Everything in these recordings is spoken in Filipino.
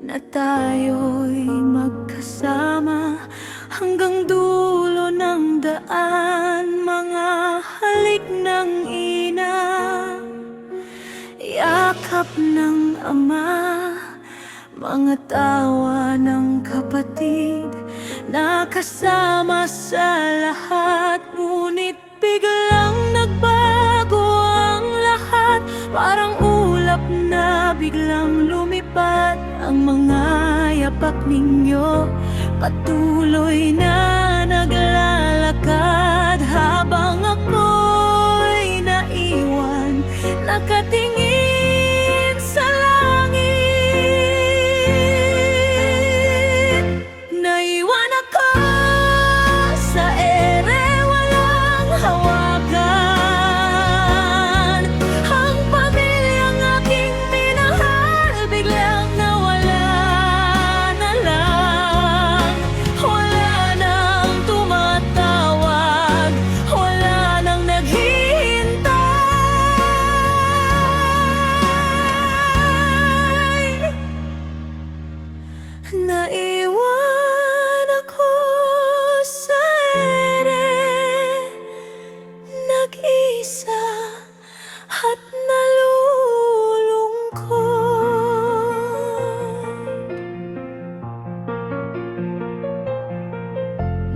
na tayo'y magkasama hanggang dulo ng daan. Mga halik ng ina, yakap ng ama, mga tawa ng kapatid, nakasama sa lahat. Ngunit biglang nagbago ang lahat, parang ulap na biglang lumipad. Ang mga yapak ninyo patuloy na naglalakad, habang ako'y naiwan, nakatingin sa langit. Naiwan ako sa ere, walang hawakan. Ang pamilyang aking minahal biglang nawala na lang. Wala nang tumatawag, wala nang naghihintay. Naiwan ako sa ere, nag-isa at nalulungkot.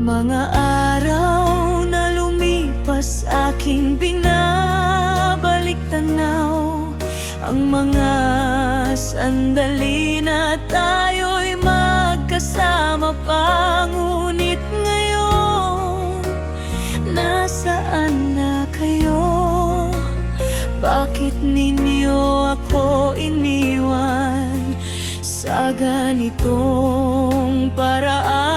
Mga araw na lumipas, aking binabalik tanaw ang mga sandali na tayo'y magkasama pa. Ngunit ngayon, nasaan na kayo? Bakit ninyo ako iniwan sa ganitong paraan?